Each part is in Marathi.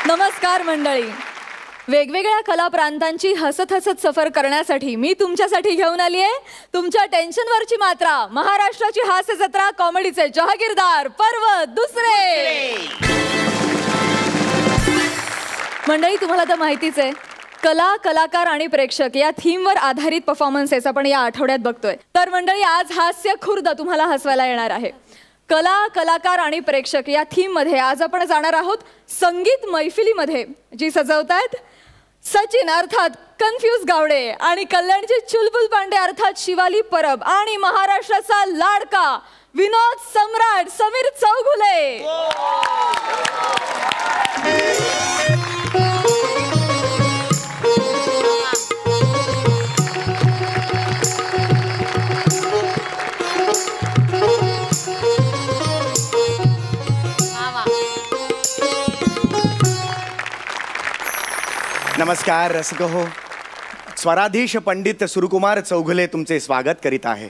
नमस्कार मंडळी. वेगवेगळ्या कला प्रांतांची हसत हसत सफर करण्यासाठी मी तुमच्यासाठी घेऊन आली आहे तुमच्या टेन्शनवरची मात्रा. महाराष्ट्राची हास्य जत्रा कॉमेडीचे जहागीरदार पर्व दुसरे. मंडळी, तुम्हाला तर माहितीच आहे, कला, कलाकार आणि प्रेक्षक या थीमवर आधारित परफॉर्मन्सेस आपण या आठवड्यात बघतोय. तर मंडळी, आज हास्य खुर्द तुम्हाला हसवायला येणार आहे. कला, कलाकार आणि प्रेक्षक या थीम मध्ये आज आपण जाणार आहोत संगीत मैफिलीमध्ये, जी सजवतायत सचिन अर्थात कन्फ्यूज गावडे आणि कल्याणची चुलबुल पांडे अर्थात शिवाली परब आणि महाराष्ट्राचा लाडका विनोद सम्राट समीर चौगुले. नमस्कार रसिक हो. स्वराधीश पंडित सुरकुमार चौगुले तुमचे स्वागत करीत आहे.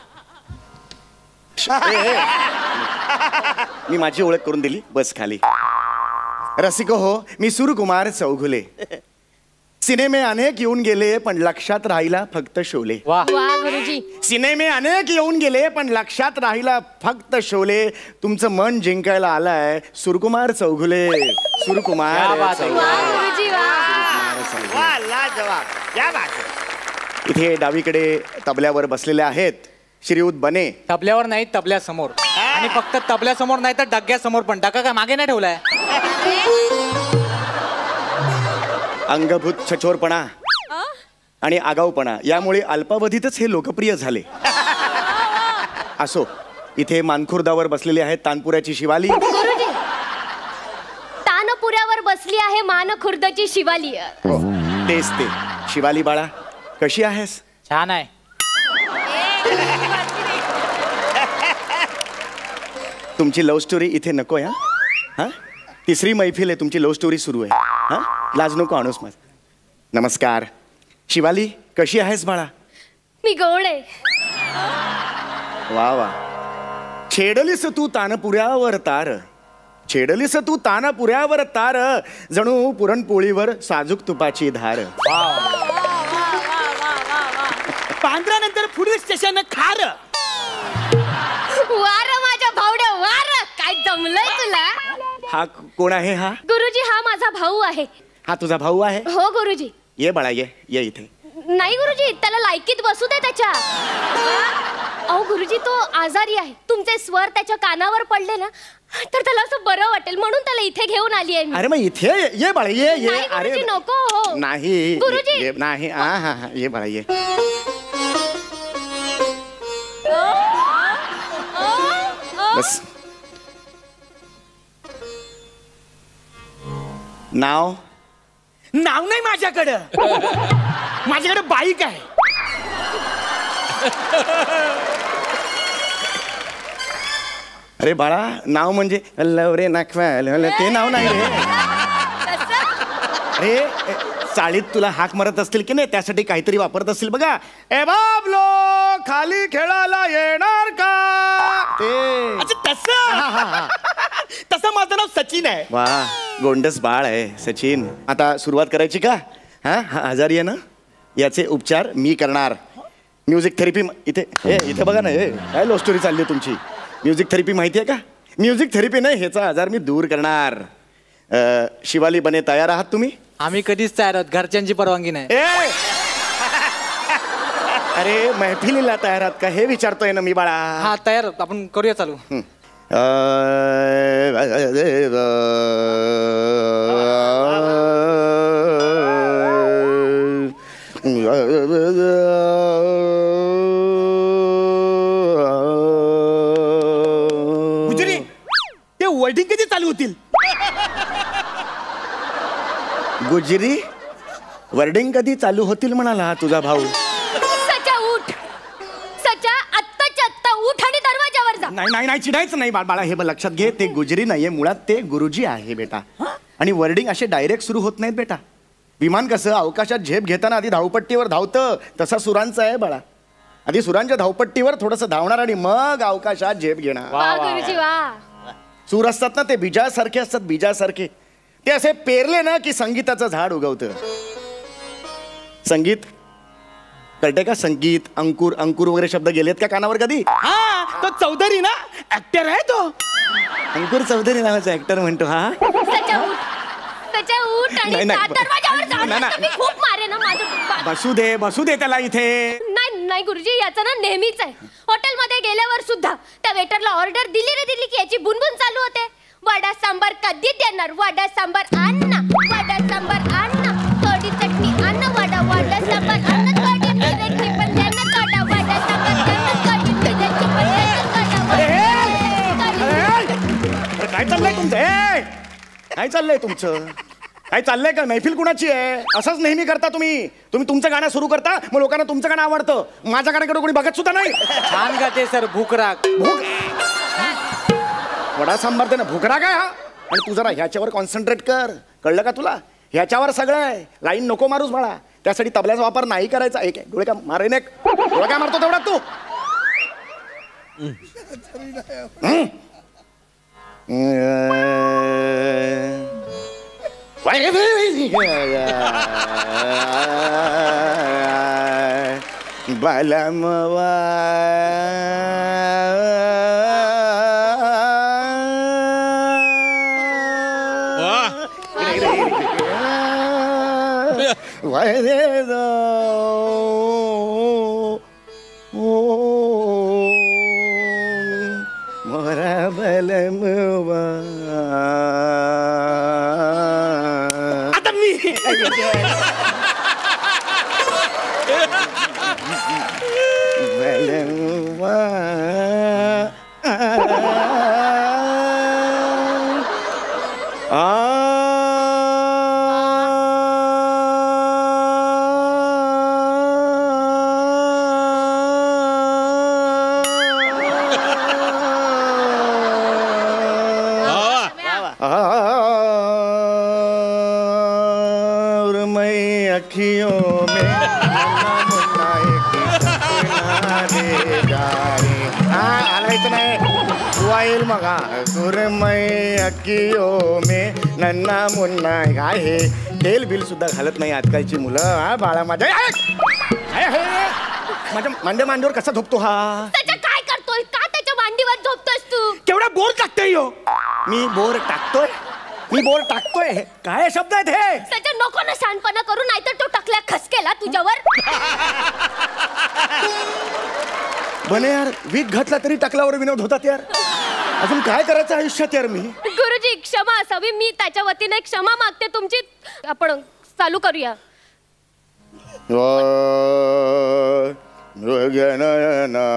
मी माझी ओळख करून दिली, बस खाली. रसिक हो, मी सुरकुमार चौगुले. सिनेमे अनेक येऊन गेले पण लक्षात राहिला फक्त शोले. वाह गुरुजी. सिनेमे अनेक येऊन गेले पण लक्षात राहिला फक्त शोले. तुमचं मन जिंकायला आलाय सुरकुमार चौगुले. सुरकुमार इथे डावीकडे तबल्यावर बसलेले आहेत श्रीयुत बने. तबल्यावर नाही, तबल्यासमोर. आणि फक्त तबल्यासमोर नाही तर डग्यासमोर पण. डगा काय मागे नाही ठेवलाय? अंगभूत छचोरपणा आणि आगाऊपणा यामुळे अल्पावधीतच हे लोकप्रिय झाले. असो, इथे मानखुर्दावर बसलेले आहेत तानपुऱ्याची शिवाली. तानपुऱ्यावर बसली आहे मानखुर्दची शिवाली. तेच ते. शिवाली बाळा, कशी आहेस? छान आहे. तुमची लव्ह स्टोरी इथे नको या. हा, तिसरी मैफिल आहे, तुमची लव्ह स्टोरी सुरू आहे. हा, लाज नको आणूस माझ. नमस्कार शिवाली, कशी आहेस बाळा? मी गोड आहे. वा वा. छेडलीस तू तानपुऱ्यावर तार, छेडलीस तू तानपुऱ्यावर तार, जणू पुरणपोळीवर साजूक तुपाची धार. पांढऱ्यानंतर पुढील स्टेशन खार. वार माझ्या भावड्या वार. काय जमलंय तुला? हा कोण आहे? हा गुरुजी, हा माझा भाऊ आहे. हा तुझा भाऊ आहे? हो गुरुजी. ये बाळा, ये इथे. नाही गुरुजी, त्याला लायकीत बसू दे त्याच्या. अहो गुरुजी, तो आजारी आहे. तुमचे स्वर त्याच्या कानावर पडले ना तर त्याला असं बरं वाटेल, म्हणून त्याला इथे घेऊन आली आहे मी. अरे मग इथे ये बाळा, ये. नाही गुरुजी, नको. हो नाही गुरुजी. नाही. हा, ये बाळा, ये. बस. नाव नाही माझ्याकडं. माझ्याकडे बाईक आहे. अरे बाळा, नाव म्हणजे लवरे नाखवा ते नाव नाही रे. अरे चाळीत तुला हाक मारत असतील की नाही, त्यासाठी काहीतरी वापरत असतील बघा. ए बाबलो, खाली खेळायला येणार का? ते तसं माझं नाव सचिन आहे. वा, गोंडस बाळ आहे सचिन. आता सुरुवात करायची का? हा, आजारी आहे ना, याचे उपचार मी करणार. म्युझिक थेरपी इथे बघा ना. काय लव्ह स्टोरी चालली आहे तुमची? म्युझिक थेरपी माहिती आहे का? म्युझिक थेरपी नाही, ह्याचा आजार मी दूर करणार. शिवाली बने, तयार आहात तुम्ही? आम्ही कधीच तयार आहोत, घरच्यांची परवानगी नाही. अरे मैफिलीला तयार आहात का हे विचारतोय ना मी बाळा. हा तयार आहोत, आपण करूया चालू. गुजरी, ते वर्डिंग कधी चालू होतील? गुजरी, वर्डिंग कधी चालू होतील म्हणाला तुझा भाऊ. सचा उठ. सचा, आत्ताच्या आत्ता उठ आणि दरवाजावर जा. नाही चिडायचं नाही बाळा. हे लक्षात घे, ते गुजरी नाहीये, मुळात ते गुरुजी आहे बेटा. आणि वर्डिंग असे डायरेक्ट सुरू होत नाहीत बेटा. विमान कसं अवकाशात झेप घेताना आधी धावपट्टीवर धावतं, तसा सुरांचा आहे बाळा. आधी सुरांच्या धावपट्टीवर थोडंसं धावणार आणि मग अवकाशात झेप घेणार. वा गुरुजी वा. सूर असतात ना ते बीजासारखे असतात, बीजासारखे. ते असे पेरले ना की संगीताचं झाड उगवतं. संगीत कळते का? संगीत, अंकुर, अंकुर वगैरे शब्द गेलेत का कानावर कधी? हा तो चौधरी ना ऍक्टर आहे तो. अंकुर चौधरी नावाचा ऍक्टर म्हणतो हा. त्याच्या ऊट आणि नाही. दरवाजावर जाऊन नाही. तर मी खूप मारे ना माझं. बसू दे त्याला इथे. नाही गुरुजी, याचं ना नेहमीच आहे. हॉटेलमध्ये गेल्यावर सुद्धा त्या वेटरला ऑर्डर दिली की याची बुनबुन चालू होते. वडा सांबार कधी देणार? वडा सांबार आण ना, वडा सांबार आण ना, थोडी चटणी आण ना, वडा सांबार आण ना, थोडी मिरची पण द्या ना, थोडा वडा सांबार द्या ना, थोडी मिरची पण द्या ना, अरे काय चाललंय तुमचं? काय चाललंय तुमचं? काय चाललंय का? मैफिल कुणाची आहे? असंच नेहमी करता तुम्ही तुमचं गाणं सुरू करता, मग लोकांना तुमचं गाणं आवडतं, माझ्या गाण्याकडे कोणी बघत सुद्धा नाही. छान गाते सर. भूकराग. वडा सांबार दे ना. भुकरा काय हा? आणि तू जरा ह्याच्यावर कॉन्सन्ट्रेट कर, कळलं का तुला? ह्याच्यावर सगळं आहे. लाईन नको मारूस बाळा. त्यासाठी तबल्याचा वापर नाही करायचा. एक डोळे का मारेन, एक डोळे काय मारतो तेवढा तू? बालमवा मोरा बलमवा. आता मी बलमवा अखियों में आलायचं नाही. तू येईल मग सुरमई अखियों में नन्ना मुन्ना आहे. तेल बिल सुद्धा घालत नाही आजकालची मुलं. हा बाळा माझ्या माझ्या मांडीवर कसा झोपतो हा? त्याच्या काय करतोय? का त्याच्या मांडीवर झोपतोयस तू? केवढा बोर टाकतोय हो. मी बोर टाकतोय? काय शब्द आहेत हे? त्याच्या नको ना शहाणपणा करू, नाहीतर तो टाकल्या खसकेला तुझ्यावर. बने यार, वीक घातला तरी टाकल्यावर विनोद होतात यार. अजून काय करायचं आयुष्यात यार मी? गुरुजी क्षमा असावी. मी त्याच्या वतीने क्षमा मागते तुमची. आपण चालू करूया. मृगनयना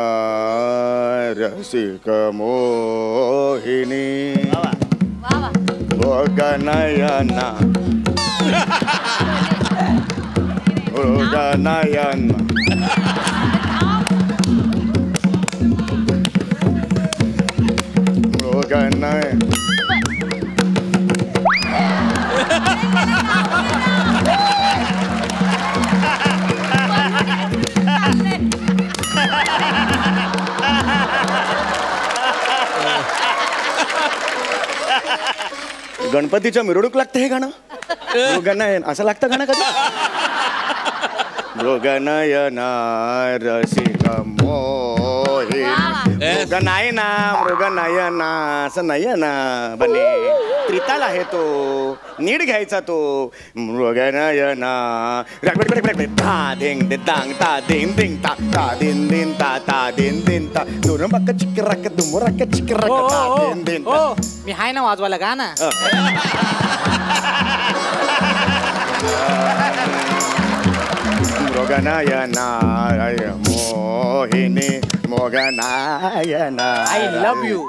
रसिक मोहिनी मृगनयना मृगनयना मृगनय गणपतीच्या मिरवणूक लागते हे गाणं. मृगनयन असं लागतं गाणं कधी? मृगनयना रसिक मोहि मृगनयना मृगनयना असं नयना बने. त्रिताल आहे तो, नीट घ्यायचा तो. मृगनयना ता धेंग दे तांग ता धेंग धेंग ता ता दिन दिन ता ता दिन दिन ता दुरंबक चिकरक दुमरक चिकरक ता दिन दिन ता. मी हाय ना वाजवायला गा ना. मृगनयना मोहिनी मृगनयना. I love you.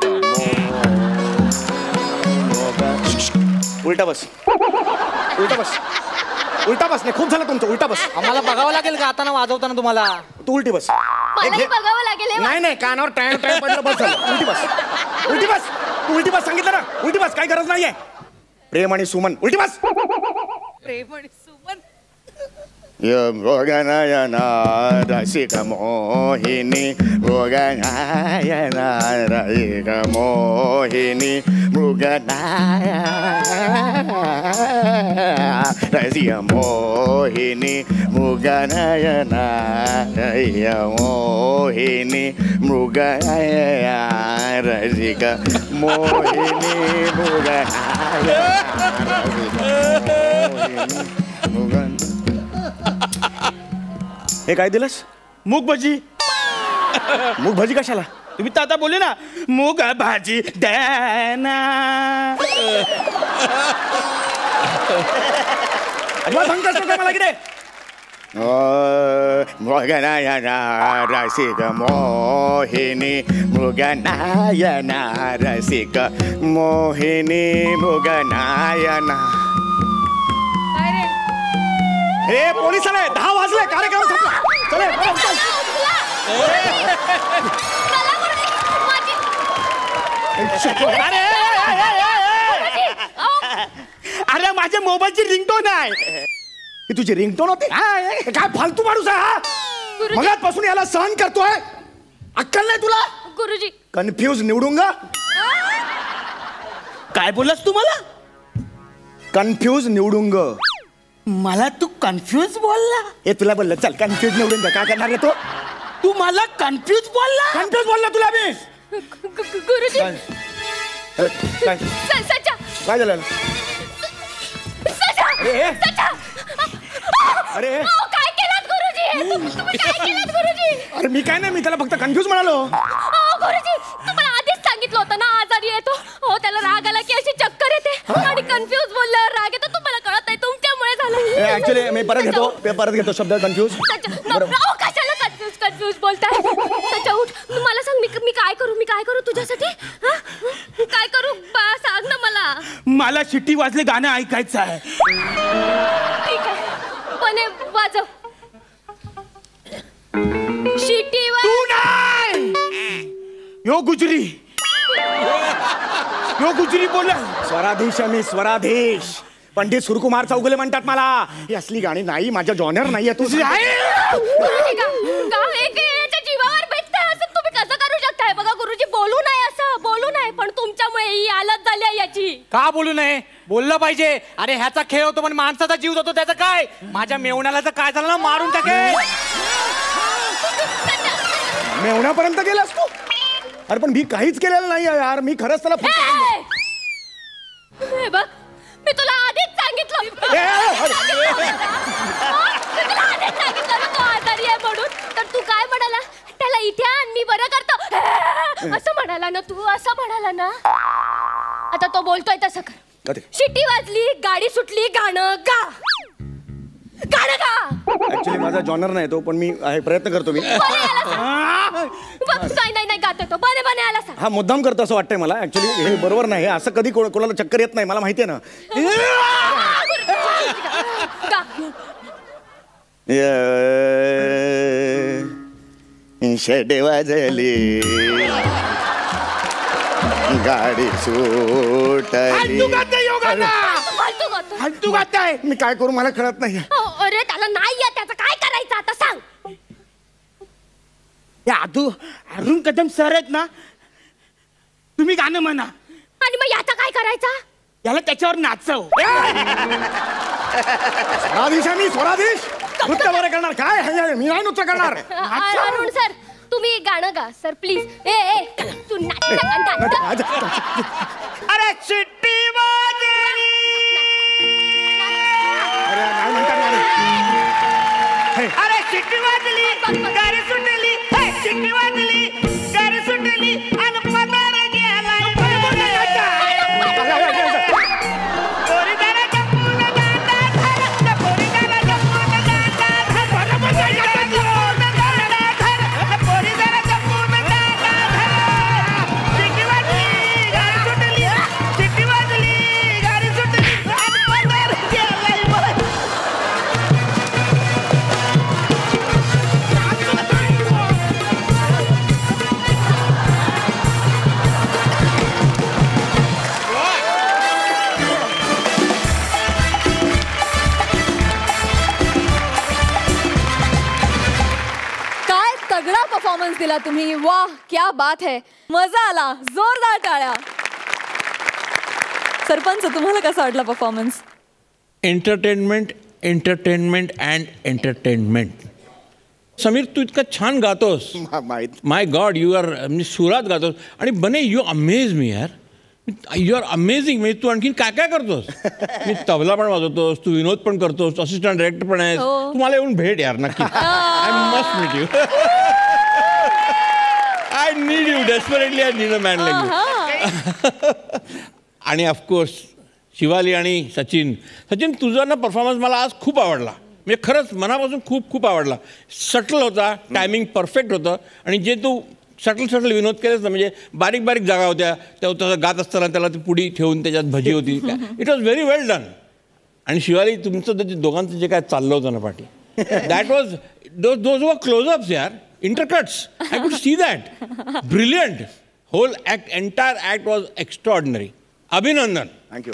उलटा बस, उलटा बस, उलटा बस. नाही खूप झालं तुमचं. उलटा बस. आम्हाला बघावं लागेल का आता वाजवताना तुम्हाला? तू उलटी बस. मलाही बघावं लागेल हे. नाही कानावर टाइम टाइम पडलं. बस झालं. उलटी बस, उलटी बस. तू उलटी बस सांगितलं ना. उलटी बस. काय गरज नाहीये. प्रेम आणि सुमन. उलटी बस. प्रेम आणि सुमन. मृगनयना रसिक मोहिनी मृगनयना रसिक मोहिनी रसिक मोहिनी मृगनयना रसिक मोहिनी मृगनयना रसिक मोहिनी मृगनयना हे काय दिलंस? मूग भाजी. मूग भाजी कशाला? तुम्ही तर आता बोलले ना मूग भाजी देना. अजिबात सांगत असतो काय मला किती? मृगनयना रसिक मोहिनी मृगनयना रसिक मोहिनी मृगनयना. हे पोलीस आले, 10 वाजले, कार्यक्रम संपला. चले अरे माझ्या मोबाईलची रिंगटोन आहे. ही तुझी रिंगटोन होती? काय फालतू माणूस आहे हा? मगाचपासून याला सहन करतोय, अक्कल नाही तुला? गुरुजी कन्फ्यूज निवडूंगा. काय बोललास तू मला? कन्फ्यूज निवडूंग. मला तू कन्फ्यूज बोलला. हे तुला बोललं चल कन्फ्यूज निवडून काय करणार रे तो? तू मला कन्फ्यूज बोलला. कन्फ्यूज बोलला तुला मी. गुरुजी काय सचा काय झालं? सचा अरे सचा अरे काय केलं गुरुजी? तुम्ही काय केलं गुरुजी? अरे मी काय नाही, मी त्याला फक्त कन्फ्यूज म्हणालो. गुरुजी तुम्हाला आधीच सांगितलं होतं ना आजारी येतो. हो त्याला राग आला की अशी चक्कर येते आणि कन्फ्यूज बोलल्यावर राग येतो. तुम्हाला कळत नाही, तुमच्यामुळे झालं. ऍक्च्युली मी परत घेतो शब्द कन्फ्यूज. कशाला कन्फ्यूज बोलताय? त्याच्या उठ मला सांग, मी काय करू तुझ्यासाठी? काय करू सांग ना मला. मला शिट्टी वाजले गाणं ऐकायचं आहे. ठीक आहे पण हे वाजव. शिट्टी तू नाही, यो गुजरी बोला. स्वराधीश मी स्वराधीश. पंडित सुरकुमार चौगुले म्हणतात मला. ही असली गाणी नाही, माझ्या जॉनर नाहीये. तू याच्या जीवावर बेतताय असं तुम्ही कसं करू शकताय? बघा गुरुजी बोलू नये पण तुमच्यामुळे ही हालत झाली आहे याची. का बोलू नये? बोललं पाहिजे. अरे ह्याचा खेळ होतो पण माणसाचा जीव जातो त्याचं काय? माझ्या मेवण्याला जर काय झालं ना मारून टाके. मेवण्यापर्यंत गेलास तू? अरे पण मी काहीच केलेलं नाही यार. मी खरंच त्याला हे बघ मी तुला आधीच सांगितलं तो आजारी आहे म्हणून. तर तू काय म्हणाला? त्याला इथे आण मी बरं करतो असं म्हणाला ना तू. असं म्हणाला ना. आता तो बोलतोय तसं कर. शिट्टी वाजली, गाडी सुटली, गाणं गा. ऍक्च्युली माझा जॉनर नाही तो, पण मी प्रयत्न करतो. मी नाही गातो तो. बने आला सांग. हा मुद्दाम करतो असं वाटतंय मला. ऍक्च्युली हे बरोबर नाही. असं कधी कोणाला चक्कर येत नाही, मला माहितीये ना. शेडे वाजली, गाडी सुटली. तू गाताय. मी काय करू मला कळत नाही. अरे त्याला नाही येत, त्याचं काय करायचं आता सांग. अरुण कदम सर आहेत ना, तुम्ही गाणं म्हणा आणि मग याचा काय करायचा? याला त्याच्यावर नाचव. स्वराधीश नृत्य बरं करणार काय? मी नाही नृत्य करणार. अरुण सर तुम्ही गाणं गा सर प्लीज. ए तू नाच. अरे शिट्टी वाजली. अरे शिट्टी वाजली, गाडी सुटली. शिट्टी वाजली, गाडी सुटली आणि पदार गेला. शिट्टी दिला तुम्ही. वाह, क्या बात है, मजा आला. जोरदार टाळ्या. सरपंच, तुम्हाला कसा वाटला performance? Entertainment entertainment and entertainment. Sameer, तू इतका छान गातोस. माहित. माय गॉड, यू आर म्हणजे सुरात गातोस. आणि बने, यू अमेज मी यार. You are amazing. म्हणजे तू आणखीन काय काय करतोस? मी तबला पण वाजवतोस, तू विनोद पण करतोस, असिस्टंट डायरेक्टर पण आहेस. तू मला येऊन भेट यार, नक्की. I must meet you. I need you desperately. I need a man like you. आणि ऑफकोर्स शिवाली आणि सचिन. सचिन, तुझा ना परफॉर्मन्स मला आज खूप आवडला. म्हणजे खरंच मनापासून खूप खूप आवडला. सटल होता, टायमिंग परफेक्ट होतं. आणि जे तू सटल विनोद केलेस ना, म्हणजे बारीक बारीक जागा होत्या, त्या तसं गात असताना त्याला ती पुडी ठेवून त्याच्यात भजी होती. It was very well done. आणि शिवाली, तुमचं दोघांचं जे काय चाललं होतं ना पाठी, that was those were closeups यार, intercuts. I could see that. Brilliant. Whole act, entire act was extraordinary. अभिनंदन. थँक्यू.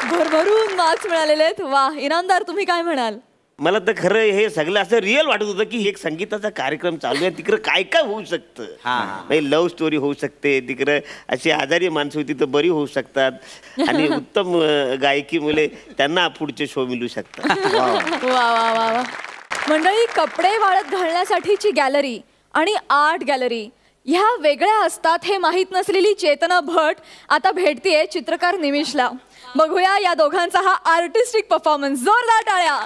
भरभरून मार्क्स मिळालेले आहेत. वा, इनामदार, तुम्ही काय म्हणाल? मला तर खरं हे सगळं असं रिअल वाटत होतं की एक संगीताचा कार्यक्रम चालू आहे, तिकडं काय काय होऊ शकतं. लव्ह स्टोरी होऊ शकते, तिकडं अशी आजारी माणसं होती तर बरी होऊ शकतात, आणि उत्तम गायकी मुले त्यांना पुढचे शो मिळू शकतात. वा वा वा वा. मंडळी, कपडे वाळत घालण्यासाठीची गॅलरी आणि आर्ट गॅलरी ह्या वेगळ्या असतात हे माहीत नसलेली चेतना भट आता भेटतीये चित्रकार निमिषला. बघूया या दोघांचा हा आर्टिस्टिक परफॉर्मन्स. जोरदार टाळ्या.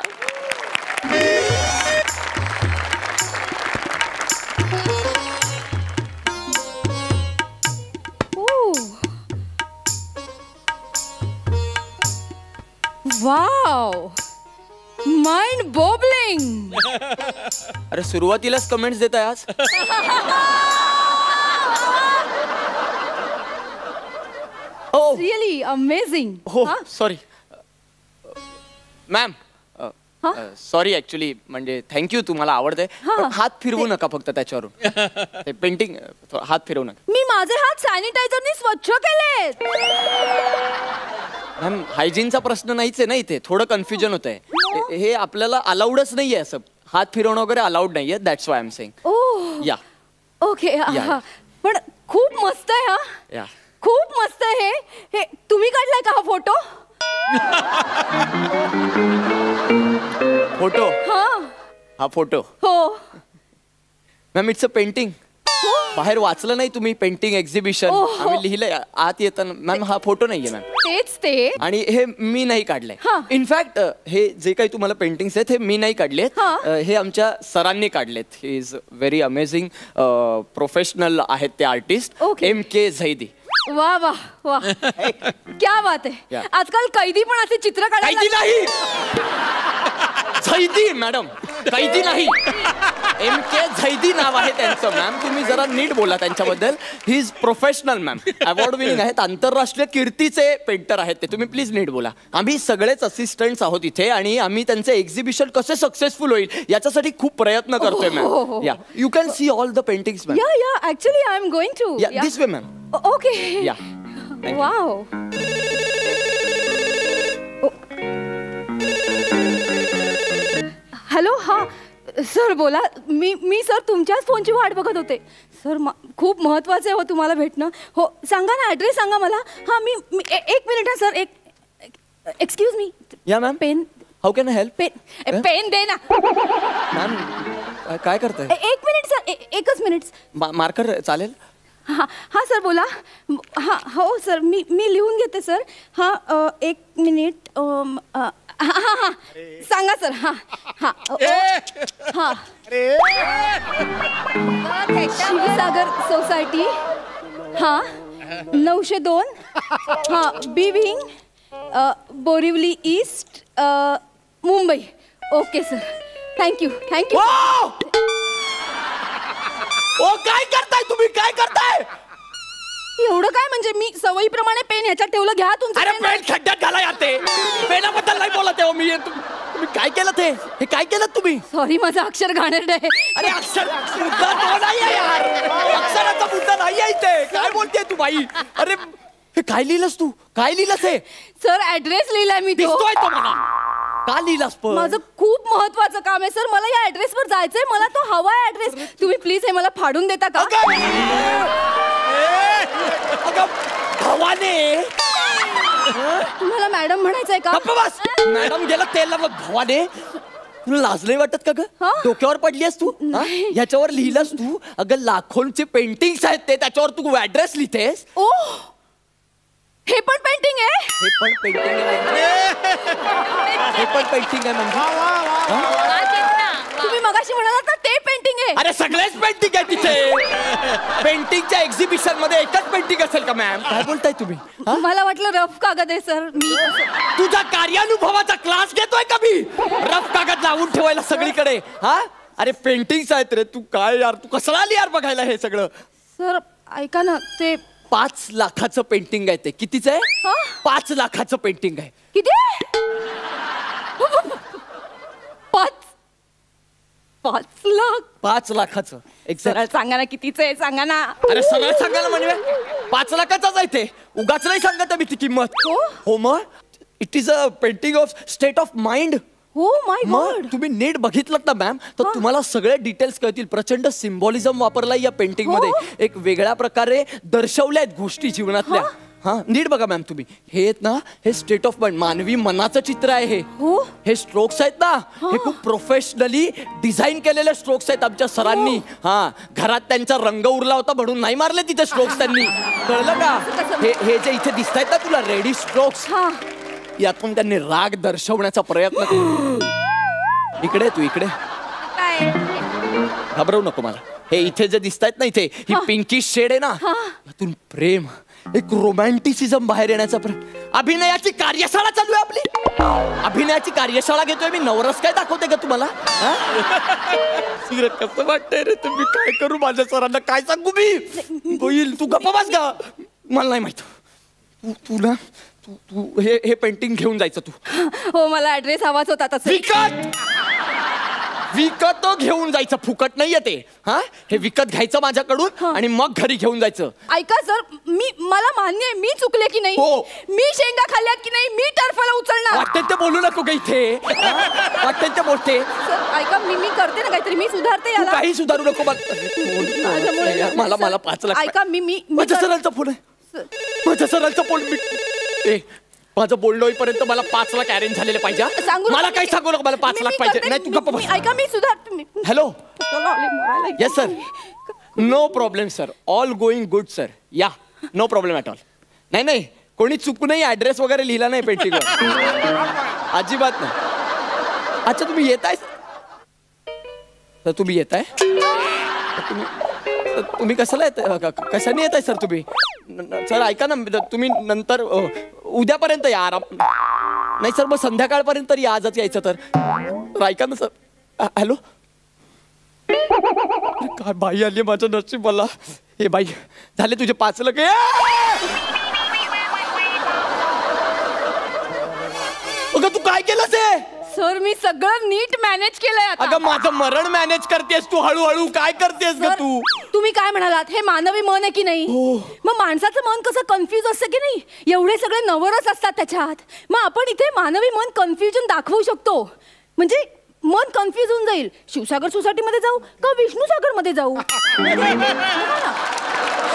Wow, mind boggling. अरे सुरुवातीलाच कमेंट्स देत आहे आज. Really amazing. हो, सॉरी मॅम. सॉरी, ऍक्च्युली म्हणजे थँक्यू, तुम्हाला आवडते. हात फिरवू नका फक्त त्याच्यावरून. ते पेंटिंग हात फिरवू नका. मी माझे हात सॅनिटायझरनी स्वच्छ केलेत. मॅम, हायजीनचा प्रश्न नाहीच आहे ना इथे. थोडं कन्फ्युजन होत आहे. हे आपल्याला अलाउडच नाहीये, असं हात फिरवणं वगैरे अलाउड नाहीये. That's why I am saying. Oh, yeah. Okay. पण खूप मस्त आहे. या. खूप मस्त आहे. हे तुम्ही काढलाय का हा फोटो? फोटो? हा फोटो. हो मॅम, इट्स अ पेंटिंग. बाहेर वाचलं नाही तुम्ही? पेंटिंग एक्झिबिशन आम्ही लिहिलंय आत येताना. मॅम, हा फोटो नाहीये मॅम. तेच ते. आणि हे मी नाही काढलंय. इनफॅक्ट हे जे काही तुम्हाला पेंटिंग्स आहेत हे मी नाही काढलेत. हे आमच्या सरांनी काढलेत. He is very amazing professional आहेत ते आर्टिस्ट. MK झैदी. वा वा वा, क्या बात आहे. आजकाल कैदी पण असे चित्र काढायला. कैदी नाही, झैदी मॅडम, कैदी नाही. MK झैदी नाव आहे त्यांचं. मॅम, तुम्ही जरा नीट बोला त्यांच्याबद्दल. He is professional ma'am, award winning आहेत, आंतरराष्ट्रीय कीर्तीचे पेंटर आहेत ते. तुम्ही प्लीज नीट बोला. आम्ही सगळेच असिस्टंट्स आहोत इथे, आणि आम्ही त्यांचे एक्झिबिशन कसे सक्सेसफुल होईल याच्यासाठी खूप प्रयत्न करतोय ma'am. Yeah, you can see all the paintings ma'am. Yeah actually I am going to. This way ma'am. Okay. Yeah. Wow. Hello. हा सर, बोला. मी सर तुमच्याच फोनची वाट बघत होते. सर, खूप महत्वाचं आहे हो तुम्हाला भेटणं. हो, सांगा ना, ॲड्रेस सांगा मला. हां, मी एक मिनिट. हा sir, excuse me. Yeah ma'am. Pen. How can I help? Pen दे ना. मॅम, काय करताय? एक मिनिट सर, एकच मिनिट. मार्कर चालेल? हां हां सर, बोला. हां, हो सर, मी लिहून घेते सर. हां, एक मिनिट. हां हां हां, सांगा सर. हां हां हां. शिवसागर सोसायटी. हां, 902. हां, B wing, Borivali East, Mumbai. Okay sir, thank you. ओ, काय करताय तुम्ही? काय करताय? एवढं काय म्हणजे? मी सवयीप्रमाणे पेन ह्याच्यात ठेवलं. घ्या तुमचं. अरे, पेन खड्ड्यात घाला यार. ते पेनाबद्दल नाही बोलत आहे मी. तुम्ही काय केलं? ते हे काय केलं तुम्ही? सॉरी, माझं अक्षर घाणेरडं आहे. अरे, अक्षर मुद्दा तो नाहीये यार. अक्षराचा मुद्दा नाहीये इथे. काय बोलतेय तू बाई? अरे, हे काय लिहिलंस तू? काय लिहिलंस हे? सर, ऍड्रेस लिहिलाय मी. दिसतोय तो मला. का लिहिलास पण? माझं खूप महत्वाचं काम आहे सर. मला या ऍड्रेसवर जायचंय. मला तो हवा आहे ऍड्रेस. तुम्ही प्लीज हे मला फाडून देता का? भवाने, तुम्हाला मॅडम म्हणायचंय का? मॅडम गेला तेल लावत. भवाने, तुला लाज नाही वाटत का ग? हा? डोक्यावर पडलीस तू? ह्याच्यावर लिहिलंस तू? अगं लाखोंचे पेंटिंग्स आहेत ते, त्याच्यावर तू ऍड्रेस लिहितेस? ओ, हे पण पेंटिंग आहे? हे पण पेंटिंग आहे. हे पण पेंटिंग आहे म्हणजे? तुम्ही मगाशी म्हणालात ना ते पेंटिंग आहे. अरे सगळेच पेंटिंग आहे तिथे. पेंटिंगच्या एक्झिबिशन मध्ये एकच पेंटिंग असेल का मॅम? काय बोलताय तुम्ही? मला वाटलं रफ कागद आहे सर. मी तुझा कार्यानुभवाचा क्लास घेतोय का मी? रफ कागद लावून ठेवायला सगळीकडे. हा, अरे पेंटिंग्स आहेत रे. तू काय यार, तू कसला आली यार बघायला हे सगळं? सर ऐका ना, ते 5 लाखाचं पेंटिंग आहे ते. कितीचं आहे? 5 लाखाचं पेंटिंग आहे. किती? 5 लाख? 5 लाखाचं. सरळ सांगा ना कितीचं आहे, सांगा ना. अरे सरळ सांगायला म्हणजे 5 लाखाचाच आहे ते. उगाच नाही सांगत मी ती किंमत. हो मग it is a painting of state of mind. हो माय गॉड. मग तुम्ही नीट बघितलं ना मॅम, तर तुम्हाला सगळे डिटेल्स कळतील. प्रचंड सिम्बॉलिझम वापरलाय या पेंटिंग मध्ये. एक वेगळ्या प्रकारे दर्शवल्या आहेत गोष्टी जीवनातल्या. हा, नीट बघा मॅम तुम्ही. हे आहेत ना, हे स्टेट ऑफ माइंड, मानवी मनाचं चित्र आहे हे. हे स्ट्रोक्स आहेत ना, हे खूप प्रोफेशनली डिझाईन केलेले स्ट्रोक्स आहेत आमच्या सरांनी. हा, घरात त्यांचा रंग उरला होता म्हणून नाही मारले तिथे स्ट्रोक्स त्यांनी. कळलं का? हे जे इथे दिसत आहेत ना तुला, रेडी स्ट्रोक्स, यातून त्यांनी राग दर्शवण्याचा प्रयत्न केला. इकडे तू इकडे, घाबरवू नको मला. हे इथे जे दिसत आहेत ना, इथे ही पिंकी शेड आहे ना, यातून प्रेम, एक रोमॅन्टिसिझम बाहेर येण्याचा अभिनयाची कार्यशाळा चालू आहे आपली. अभिनयाची कार्यशाळा घेतोय मी. नवरस काय दाखवते का तुम्हाला? कसं वाटतंय रे? तुम्ही काय करू? माझ्या सरांना काय सांगू मी? होईल तू गप्पा बस का? मला नाही माहित. तुला तू हे पेंटिंग घेऊन जायचं तू. हो, मला ऍड्रेस हवाच होता तसं. विकत घेऊन जायचं, फुकट नाहीये ते. हा, हे विकत घ्यायचं माझ्याकडून आणि मग घरी घेऊन जायचं. ऐका सर, मला मान्य आहे मी चुकले की नाही. हो. मी शेंगा खाल्ल्यात की नाही, मी टर्फला उचलणार. वाटते ते बोलू नको का इथे? वाटते ते बोलते. सर ऐका, मी करते ना काहीतरी. मी सुधारते याला. काही सुधारू नको. मला 5 लाख. ऐका, माझ्या सरांचा फोन आहे. माझ्या सरांचा फोन. माझं बोलणं होईपर्यंत मला 5 लाख अरेंज झालेले पाहिजे. मला काही सांगू नको. मला 5 लाख पाहिजे. नाही तू गप्प बस. ऐका, मी सुधारते. Hello, yes sir. No problem sir. All going good sir. Yeah, no problem at all. नाही कोणी चुकूनही ऍड्रेस वगैरे लिहिला नाही पेंटिंगवर. अजिबात नाही. अच्छा, तुम्ही येताय सर? तुम्ही येताय? तुम्ही कशाला येत? कशाने येताय सर तुम्ही? सर ऐका ना, तुम्ही नंतर उद्यापर्यंत या. आराम नाही सर, मग संध्याकाळपर्यंत या. आजच यायचं तर ऐका ना सर. हॅलो, काय बाई आली माझं नशीब. मला हे बाई झाले तुझे 5 लाख. अगं तू काय केलंस हे? सर मी सगळं नीट मॅनेज केलंय आता. अगं माझं मरण मॅनेज करतेस तू हळूहळू. काय करतेस ग तू? तुम्ही काय म्हणालात, हे मानवी मन आहे की नाही? मग माणसाचं मन कसं कन्फ्युज असतं की नाही? एवढे सगळे नवरस असतात त्याच्यात. मग आपण इथे मानवी मन कन्फ्युजन दाखवू शकतो. म्हणजे मन कन्फ्युज होऊन जाईल. शिवसागर सोसायटीमध्ये जाऊ का विष्णू सागर मध्ये जाऊ?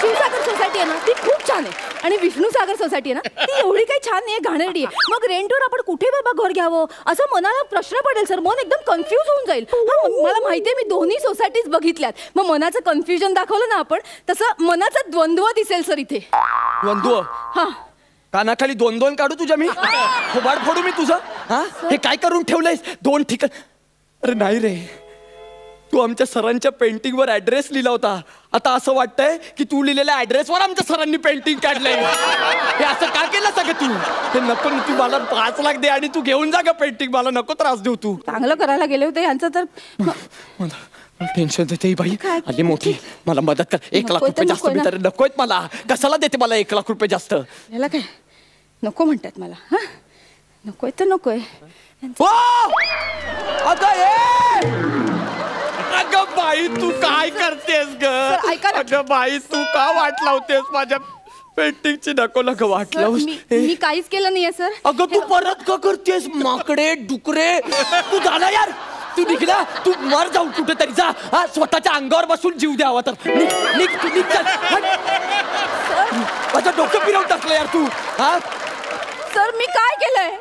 शिवसागर सोसायटी आहे ना, ती खूप छान आहे. आणि विष्णू सागर सोसायटी आहे ना, ती एवढी काही छान नाही, घाणेरडी आहे. मग रेंटवर आपण कुठे बाबा घर घ्यावं असं मनाला प्रश्न पडेल सर. मन एकदम कन्फ्युज होऊन जाईल. मला माहितीये, मी दोन्ही सोसायटीज बघितल्यात. मग मनाचं कन्फ्युजन दाखवलं ना आपण, तसं मनाचा द्वंद्व दिसेल सर इथे. द्वंद्व? हा, कानाखाली 2 काढू तुझ्या मी? खोबाड फोडू मी तुझं? हा, हे काय करून ठेवलंयस 2 ठिकाण? अरे नाही रे, तू आमच्या सरांच्या पेंटिंगवर ऍड्रेस लिहिला होता. आता असं वाटतंय की तू लिहिलेल्या ऍड्रेसवर आमच्या सरांनी पेंटिंग काढलंय. हे असं का केलं सगळं तू? हे नको. तू मला 5 लाख दे आणि तू घेऊन जा ग पेंटिंग. मला नको त्रास देऊ तू. चांगलं करायला गेले होते यांचं तर. टेन्शन देते बाई. आली मोठी. मला मदत कर. 1 लाख रुपये जास्त तर नकोयत मला. कशाला देते मला 1 लाख रुपये जास्त? याला काय नको म्हणतात मला? हा, नकोय तर नकोय. अगं बाई तू काय करतेस ग? ऐका ना. अगं बाई तू का वाट लावतेस माझ्या? पेंटिंगची नको नको वाटलं. मी काहीच केलं नाहीये सर. अगं तू परत का करतेस माकडे डुकरे? तू झाला यार, तू निघला, तू मर जाऊ कुठेतरी जा. हा स्वतःच्या अंगावर बसून जीव द्यावा तर निघ तू निघ चल. माझं डोकं फिरवून टाकलं यार तू. हा सर मी काय केलंय?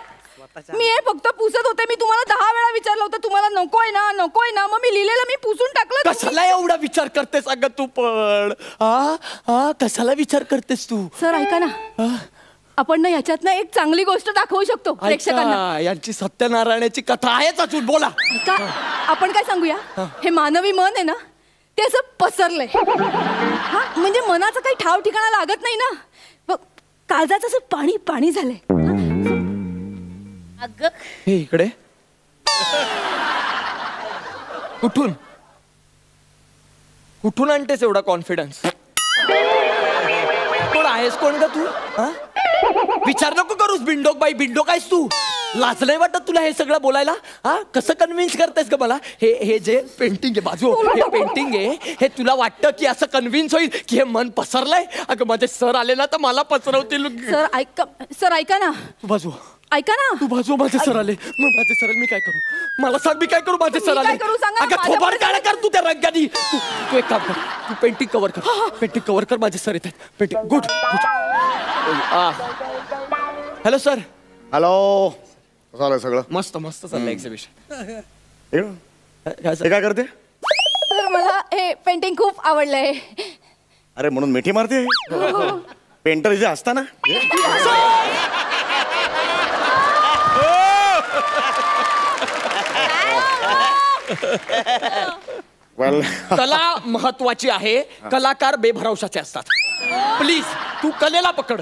मी हे फक्त पुसत होते. मी तुम्हाला 10 वेळा विचारलं होतं तुम्हाला नकोय ना नकोय ना, मग मी लिहिलेलं मी पुसून टाकलं. कशाला एवढा विचार करतेस अगं तू पण? हा कशाला विचार करतेस तू? सर ऐका ना, आपण ना याच्यातनं एक चांगली गोष्ट दाखवू शकतो प्रेक्षकांना. यांची सत्यनारायणाची कथा आहेच अजून. बोला. का आपण काय सांगूया, हे मानवी मन आहे ना ते असं पसरलंय. हा म्हणजे मनाचं काही ठाव ठिकाणा लागत नाही ना. बघ काळजाचं असं पाणी पाणी झालंय. अगं हे इकडे कुठून कुठून आणतेस एवढा कॉन्फिडन्स? कोण आहेस कोण का तू? विचार नको करूस. बिंडोक बाई बिंडोक आहेस तू? लाज नाही वाटत तुला हे सगळं बोलायला? हा कसं कन्व्हिन्स करतेस का मला? हे जे पेंटिंग आहे बाजू, हे पेंटिंग आहे, हे तुला वाटतं की असं कन्व्हिन्स होईल की हे मन पसरलंय? अगं माझे सर आले ना तर मला पसरवतील. सर ऐका ना, तू बाजू ऐका ना. तू बाजू. माझे सर आले. मग माझे सर मी काय करू? मला सांग मी काय करू? माझे सर आले. काय करू सांगा? अगं थोबाड काढा कर तू त्या रंगानी. तू एक काम कर, तू पेंटिंग कव्हर कर. पेंटिंग कव्हर कर. माझे सर येत आहेत. Painting good. Hello sir. Hello. कसं आलं सगळं? मस्त मस्त चाललं एक्झिबिशन. हे काय करते? सर मला हे पेंटिंग खूप आवडलंय. अरे म्हणून मिठी मारते? पेंटर इथे असताना कला महत्वाची आहे. कलाकार बेभरवशाचे असतात. प्लीज तू कलेला पकड,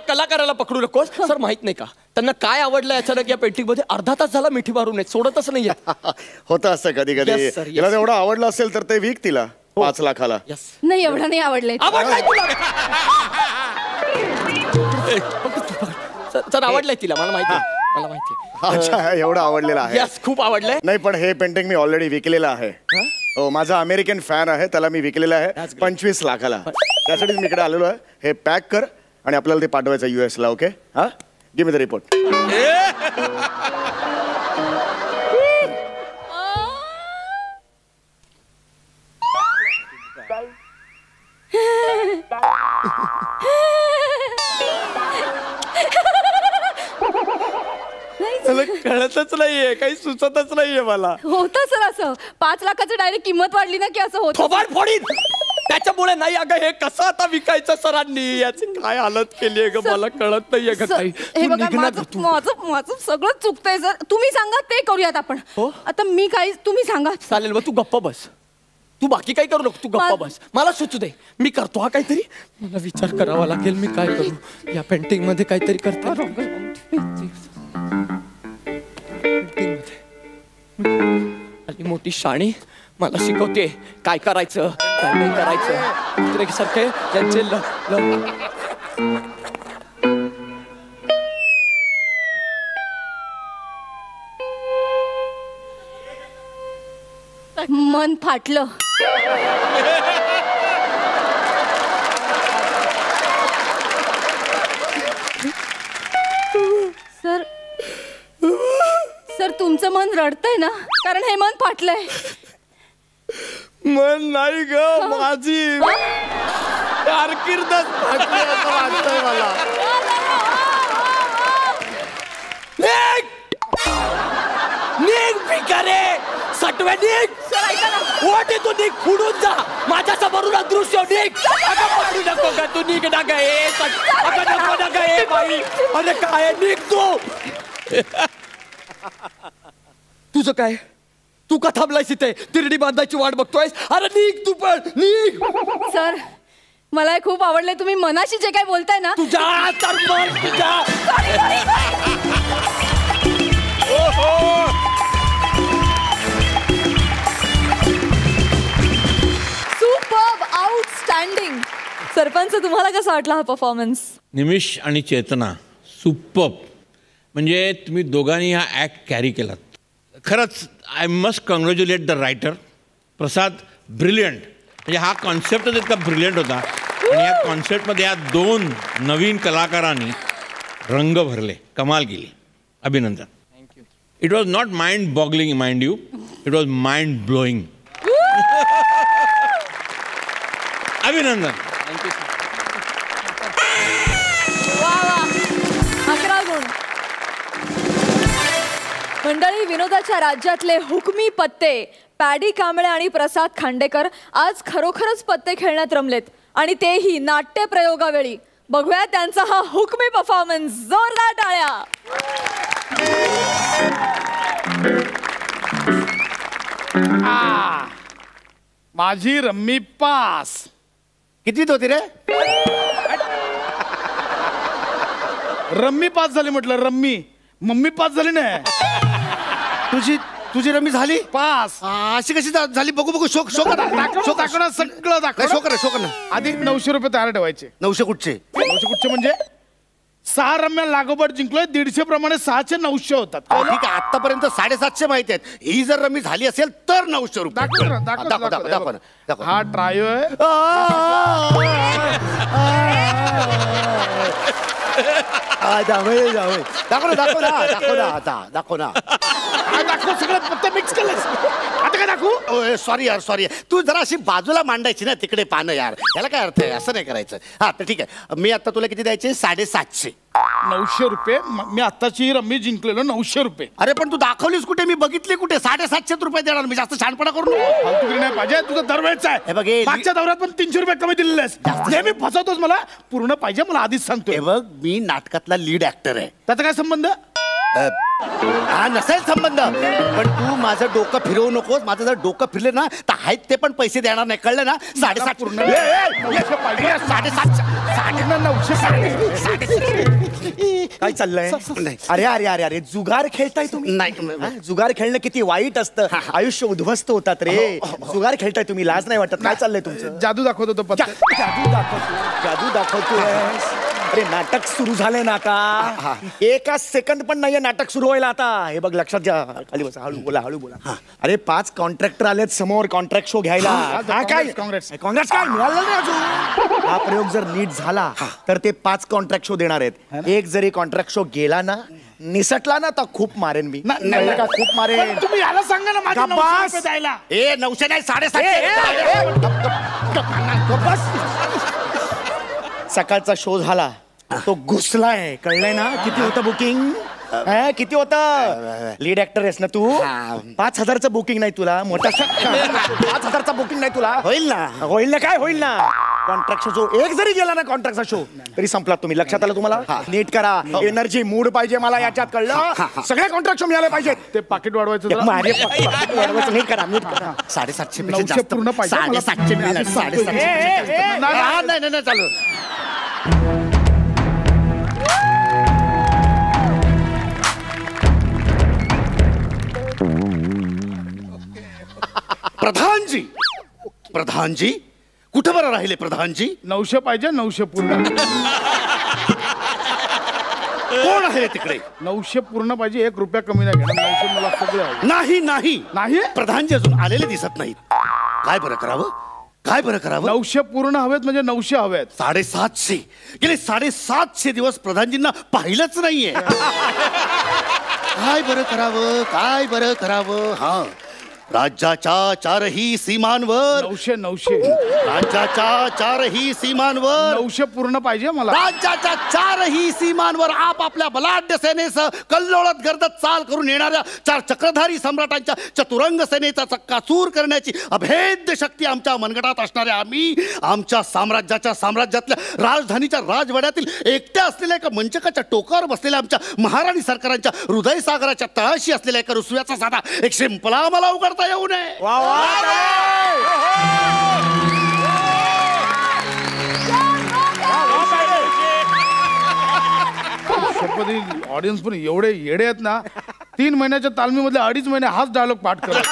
कलाकाराला पकडू नकोस. सर माहित नाही का त्यांना काय आवडलं अचानक या पेंटिंग मध्ये? अर्धा तास झाला मिठी मारून सोडतच नाहीये. होतं असं कधी कधी. Yes, sir, yes. तिला एवढं आवडलं असेल तर ते विक तिला 5 लाखाला. नाही एवढं नाही आवडलंय. आवडलंय तुला? सर आवडलंय तिला. मला माहिती मला माहिती. अच्छा एवढं आवडलेलं आहे. यस खूप आवडलंय. नाही पण हे पेंटिंग मी ऑलरेडी विकलेलं आहे. हो माझा अमेरिकन फॅन आहे, त्याला मी विकलेलं आहे 25 लाखाला. त्यासाठीच मी इकडे आलेलो आहे. हे पॅक कर आणि आपल्याला ते पाठवायचं US ला. ओके हा गिव्ह मी द रिपोर्ट. कळतच नाहीये, काही सुचतच नाहीये मला. होतं सर असं. 5 लाखाचं डायरेक्ट किंमत वाढली ना की असं होतं. थोबाड फोडीन. त्याच्यामुळे नाही. अगं हे कसं आता विकायचं सरांनी? याची काय हालत केली आहे ग मला कळत नाहीये ग काही. हे बघा माझं सगळं चुकतंय सर. तुम्ही सांगा ते करूयात आपण. आता मी काही तुम्ही सांगा. चालेल मग तू गप्प बस. तू बाकी काही करू नको. तू गप्प बस. मला सुचू दे. मी करतो हा काहीतरी. मला विचार करावा लागेल मी काय करू. या पेंटिंग मध्ये काहीतरी करतो. आणि मोठी शाणी मला शिकवते काय करायचं काय नाही करायचं. सारखे त्यांचे मन फाटलं. सर सर तुमचं मन रडतंय ना कारण हे मन फाटलंय. मन नाही ग माझी कारकीर्दच फाटली असं वाटतंय मला. निघ भिकारे सटवे निघ. ओट तू निघ फुडून जा माझ्या समोरून अदृश्य निघ. अगं पाडू नको का तू निघ ना ग. अगं नको ना ग बाई. अरे काय निघ तू. तुझं काय? तू का थांबलायस इथे? तिरडी बांधायची वाट बघतोयस? अरे निघ तू पण निघ. सर मला हे खूप आवडलंय. तुम्ही मनाशी जे काय बोलताय ना तुझ्या तर मन तुझ्या. Superb outstanding. सरपंच तुम्हाला कसा वाटला हा परफॉर्मन्स? निमिष आणि चेतना सुपर्ब. म्हणजे तुम्ही दोघांनी हा ॲक्ट कॅरी केलात. खरंच I must congratulate the writer Prasad. Brilliant. म्हणजे हा कॉन्सेप्टच इतका ब्रिलियंट होता आणि या कॉन्सर्टमध्ये या 2 नवीन कलाकारांनी रंग भरले, कमाल केली. अभिनंदन. Thank you. It was not mind boggling mind you, it was mind blowing. अभिनंदन. थँक्यू. वा वा 11 गुण. मंडळी, विनोदाच्या राज्यातले हुकमी पत्ते पॅडी कांबळे आणि प्रसाद खांडेकर आज खरोखरच पत्ते खेळण्यात रमलेत आणि तेही नाट्य प्रयोगावेळी. बघूया त्यांचा हा हुकमी परफॉर्मन्स. जोरदार टाळ्या. माझी रम्मी पास. कितवीत होती रे? रम्मी पास झाली म्हटलं. रम्मी मम्मी पास झाली नाही. तुझी रमी झाली पास. अशी कशी झाली? बघू बघू. शोक शोक दाखवणार सगळं दाखव. शोक ना. आधी 900 रुपये तयार ठेवायचे. 900 कुठचे? 900 कुठचे म्हणजे 6 रम्या लागोपाठ जिंकलोय. 150 प्रमाणे 6चे 900 होतात. ठीक आहे, आतापर्यंत 750 माहिती आहेत. ही जर रमी झाली असेल तर 900 रुपये. दाखव. हा ट्राय आहे. दाखव ना. दाखव सगळं पत्ते मिक्स केलंस. आता काय दाखवू? सॉरी तू जरा अशी बाजूला मांडायची ना तिकडे पानं यार. याला काय अर्थ आहे? असं नाही करायचं. हा तर ठीक आहे, मी आता तुला किती द्यायचे? 750. 900 रुपये. मी आत्ताची रम्मी जिंकलेलो 900 रुपये. अरे पण तू दाखवलीस कुठे? मी बघितली कुठे? 750 रुपये देणार मी. जास्त छानपणा करू नको. फालतूगिरी नाही पाहिजे. तुझं दरवेळचं हे बघ, आहे. मागच्या दौऱ्यात पण 300 रुपये कमी दिलेस. नेहमी फसवतोस मला. पूर्ण पाहिजे मला, आधीच सांगतोय. हे बघ, मी नाटकातला लीड ऍक्टर आहे. त्याचा काय संबंध? हा नसेल संबंध, पण तू माझं डोकं फिरवू नकोस. माझं जर डोकं फिरले ना तर आहेत ते पण पैसे देणार नाही, कळलं ना? 750 पूर्ण. 750. काय चाललंय? अरे अरे अरे अरे जुगार खेळताय तुम्ही? नाही. जुगार खेळणं किती वाईट असतं. आयुष्य उद्ध्वस्त होतात रे. जुगार खेळताय तुम्ही, लाज नाही वाटत? काय चाललंय तुमचं? जादू दाखवत होतो पत्ते. जादू दाखवतोय. अरे नाटक सुरू झालंय ना आता. एका सेकंद पण नाहीये नाटक सुरू व्हायला आता. हे बघ, लक्षात घ्या. खाली बसा, हळू बोला. अरे 5 कॉन्ट्रॅक्टर आलेत समोर कॉन्ट्रॅक्ट शो घ्यायला. काय? काँग्रेस काय मिळालं नाही अजून. हा प्रयोग जर नीट झाला तर ते 5 कॉन्ट्रॅक्ट शो देणार आहेत. एक जरी कॉन्ट्रॅक्ट शो गेला ना, निसटला ना, तर खूप मारेन मी. खूप मारेन. तुम्ही याला सांगा ना माझ्या 900 रुपये द्यायला. 900 नाही, 750. सकाळचा शो झाला, तो घुसलाय, कळलंय ना? किती होतं बुकिंग? किती होतं? लीड ऍक्टर आहेस ना तू. 5000चं बुकिंग नाही तुला? मोठा 5000चा बुकिंग नाही तुला? होईल ना. होईल ना. काय होईल ना? कॉन्ट्रॅक्टचा शो एक जरी गेला ना, कॉन्ट्रॅक्टचा शो तरी संपला. तुम्ही लक्षात आलं तुम्हाला? नीट करा. एनर्जी मूड पाहिजे मला याच्यात, कळलं? सगळे कॉन्ट्रॅक्ट शो मिळाले पाहिजेत. ते पाकिट वाढवायचं जरा. वाढवायचं. नीट करा. 750 900 पूर्ण पाहिजे. 750 मिळाले. 750. नाही चालू. प्रधानजी कुठं बरं राहिले? प्रधानजी 900 पाहिजे. 900 पूर्ण. कोण आहे तिकडे? 900 पूर्ण पाहिजे. 1 रुपया कमी नाही घेणार. 900 मला सगळं आहे. नाही. प्रधानजी अजून आलेले दिसत नाहीत. काय बरं करावं? 900 पूर्ण हवेत म्हणजे 900 हवेत. 750. गेले 750 दिवस प्रधानजींना पाहिलंच नाहीये. काय बरं करावं? हा, राज्याच्या 4ही सीमांवर 900 राज्याच्या 4ही सीमांवर 900 पूर्ण पाहिजे मला. राज्याच्या 4ही सीमांवर आपापल्या बलाढ्य सेनेसह कल्लोळत गर्दत चाल करून येणाऱ्या 4 चक्रधारी सम्राटांच्या चतुरंग सेनेचा चक्काचूर करण्याची अभेद्य शक्ती आमच्या मनगटात असणाऱ्या आम्ही आमच्या साम्राज्यातल्या राजधानीच्या राजवाड्यातील एकट्या असलेल्या एका मंचकाच्या टोकावर बसलेल्या आमच्या महाराणी सरकारांच्या हृदय सागराच्या तळाशी असलेल्या एका रुसव्याचा साधा एक शिंपला आम्हाला उघडता येऊ नये. ऑडियन्स पण एवढे येडे आहेत ना. 3 महिन्याच्या तालमीमधले 2.5 महिने हाच डायलॉग पाठ करत.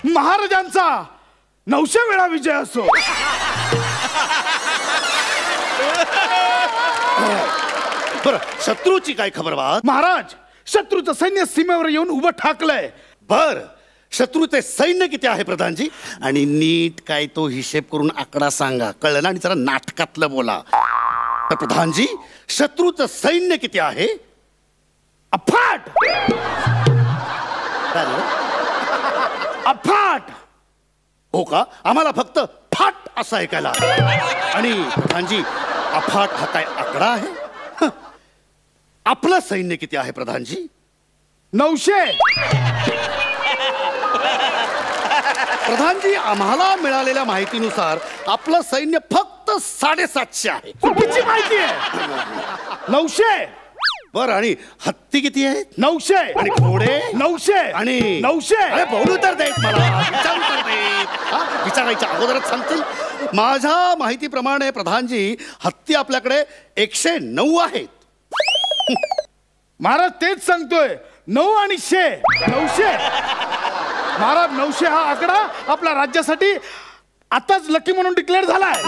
महाराजांचा 900 वेळा विजय असो. बरं, शत्रूची काय खबर? महाराज, शत्रूचं सैन्य सीमेवर येऊन उभं ठाकलंय. बर, शत्रूचे सैन्य किती आहे प्रधानजी? आणि नीट काय तो हिशेब करून आकडा सांगा, कळलं ना? आणि जरा नाटकातलं बोला. तर प्रधानजी, शत्रूचं सैन्य किती आहे? अफाट. अफाट. हो का? आम्हाला फक्त फाट असं ऐकायला. आणि प्रधानजी, अफाट हा काय आकडा आहे? हं. आपलं सैन्य किती आहे प्रधानजी? 900. प्रधानजी, आम्हाला मिळालेल्या माहितीनुसार आपलं सैन्य फक्त 750 आहे. चुकीची माहिती आहे. 900. बरं, आणि हत्ती किती आहेत? 900. आणि घोडे? 900. आणि 900. अरे बोलू तर देत मला, विचारू तर देत. हा, विचारायच्या अगोदरच सांगतील. माझ्या माहितीप्रमाणे प्रधानजी, हत्ती आपल्याकडे 109 आहेत. महाराज तेच सांगतोय, 9 आणि 100. 900. महाराज, 900 हा आकडा आपल्या राज्यासाठी आताच लकी म्हणून डिक्लेअर झालाय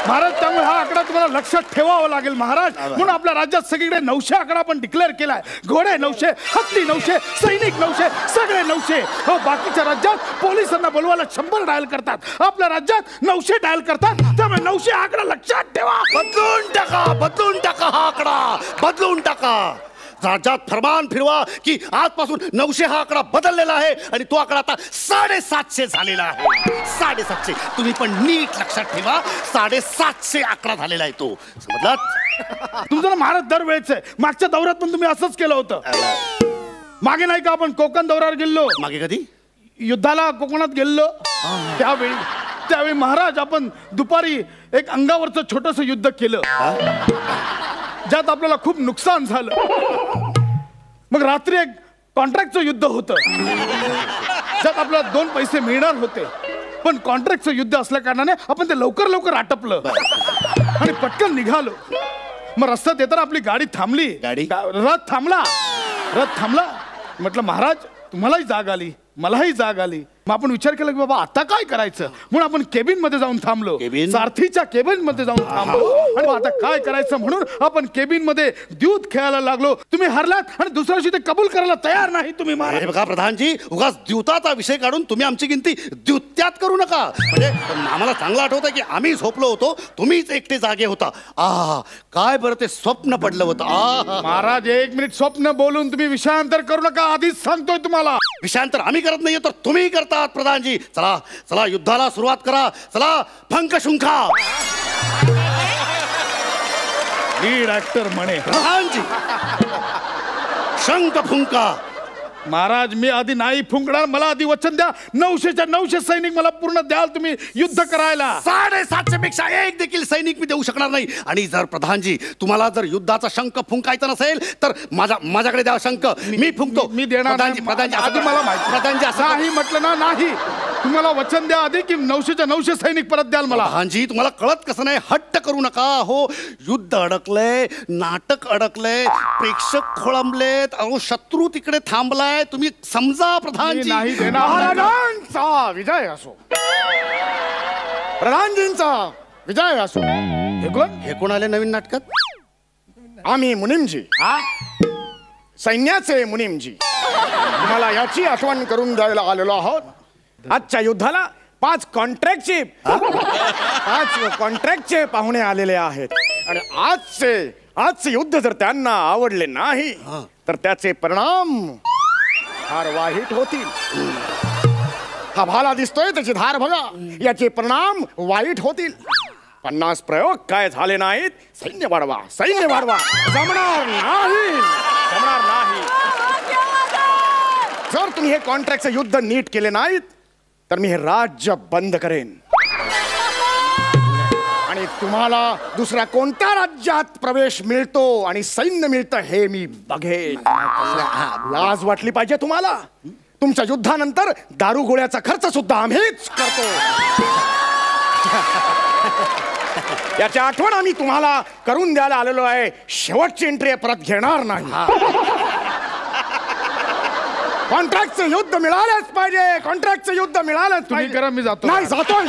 महाराज. त्यामुळे हा आकडा तुम्हाला लक्षात ठेवावा लागेल महाराज. म्हणून आपल्या राज्यात सगळीकडे 900 आकडा पण डिक्लेअर केलाय. घोडे 900, हत्ती 900, सैनिक 900, सगळे 900. हो, बाकीच्या राज्यात पोलिसांना बोलवायला 100 डायल करतात, आपल्या राज्यात 900 डायल करतात. त्यामुळे 900 आकडा लक्षात ठेवा. बदलून टाका हा आकडा, बदलून टाका. राज्यात फरमान फिरवा की आजपासून 900 हा आकडा बदललेला आहे आणि तो आकडा आता 750 झालेला आहे. 750. तुम्ही पण नीट लक्षात ठेवा, 750 आकडा झालेला आहे तो. समजलात? तुमचं ना महाराज दरवेळेच आहे. मागच्या दौऱ्यात पण तुम्ही असंच केलं होतं. मागे नाही का आपण कोकण दौऱ्यावर गेलो? मागे कधी? युद्धाला कोकणात गेलो त्यावेळी महाराज आपण दुपारी एक अंगावरचं छोटस युद्ध केलं, ज्यात आपल्याला खूप नुकसान झालं. मग रात्री एक कॉन्ट्रॅक्टचं युद्ध होतं, ज्यात आपल्याला 2 पैसे मिळणार होते. पण कॉन्ट्रॅक्टचं युद्ध असल्या कारणाने आपण ते लवकर आटपलं आणि पटकन निघालो. मग रस्त्यात येताना आपली गाडी थांबली. रथ थांबला. म्हटलं महाराज, तुम्हालाही जाग आली, मलाही जाग आली. मग आपण विचार केला की बाबा आता काय करायचं, म्हणून आपण केबिन मध्ये जाऊन थांबलो. सारथीच्या केबिन मध्ये जाऊन थांबलो. आणि आता काय करायचं म्हणून आपण केबिन मध्ये द्यूत खेळायला लागलो. तुम्ही हरलात आणि दुसऱ्या दिवशी ते कबूल करायला तयार नाही तुम्ही. अरे बघा प्रधानजी, उगाच द्यूताचा विषय काढून तुम्ही आमची गिनती द्यूत्यात करू नका. म्हणजे आम्हाला चांगलं आठवतं की आम्ही झोपलो होतो, तुम्हीच एकटे जागे होता. काय बरं ते स्वप्न पडलं होतं. महाराज, 1 मिनिट. स्वप्न बोलून तुम्ही विषयांतर करू नका, आधीच सांगतोय तुम्हाला. विषयांतर आम्ही करत नाहीये तर तुम्ही करता प्रधानजी. चला चला, युद्धाला सुरुवात करा. चला, फंक शुंखा. लीड ऍक्टर म्हणे प्रधानजी, शंख फुंका. महाराज, मी आधी नाही फुंकणार. मला आधी वचन द्या, 900च्या 900 सैनिक मला पूर्ण द्याल तुम्ही युद्ध करायला. 750 पेक्षा एक देखील सैनिक मी देऊ शकणार नाही. आणि जर प्रधानजी तुम्हाला जर युद्धाचा शंख फुंकायचा नसेल तर माझ्याकडे द्या शंख, मी फुंकतो. मी देणार. प्रधानजी आधी मला माहिती. प्रधानजी असं नाही म्हटलं ना. नाही, तुम्हाला वचन द्या आधी की 900च्या 900 सैनिक परत द्याल मला. प्रधानजी, तुम्हाला कळत कसं नाही? हट्ट करू नका. हो, युद्ध अडकलंय, नाटक अडकलंय, प्रेक्षक खोळंबलेत, अहो शत्रू तिकडे थांबलाय. तुम्ही समजा प्रधानजी. नाही देणार. महाराजांचा विजय असो, प्रधानजींचा विजय असो. हे कोण आले नवीन नाटकात? आम्ही मुनीमजी, सैन्याचे मुनीमजी, तुम्हाला याची आठवण करून द्यायला आलेलो आहोत. आजच्या युद्धाला 5 कॉन्ट्रॅक्टचे पाहुणे आलेले आहेत. आणि आजचे युद्ध जर त्यांना आवडले नाही तर त्याचे परिणाम फार वाईट होतील. हा भाला दिसतोय, त्याची धार बघा, याचे परिणाम वाईट होतील. 50 प्रयोग काय झाले नाहीत. सैन्य वाढवा. जमणार नाही. जर तुम्ही हे कॉन्ट्रॅक्टचं युद्ध नीट केले नाहीत तर मी हे राज्य बंद करेन आणि तुम्हाला दुसऱ्या कोणत्या राज्यात प्रवेश मिळतो आणि सैन्य मिळतं हे मी बघेन. लाज वाटली पाहिजे तुम्हाला. तुमच्या युद्धानंतर दारू गोळ्याचा खर्च सुद्धा आम्हीच करतो. याची आठवण आम्ही तुम्हाला करून द्यायला आलेलो आहे. शेवटची एंट्री परत घेणार नाही. कॉन्ट्रॅक्टचं युद्ध मिळालंच पाहिजे. कॉन्ट्रॅक्टचं युद्ध मिळालंच तुम्ही करा, मी जातो. नाही, जातोय.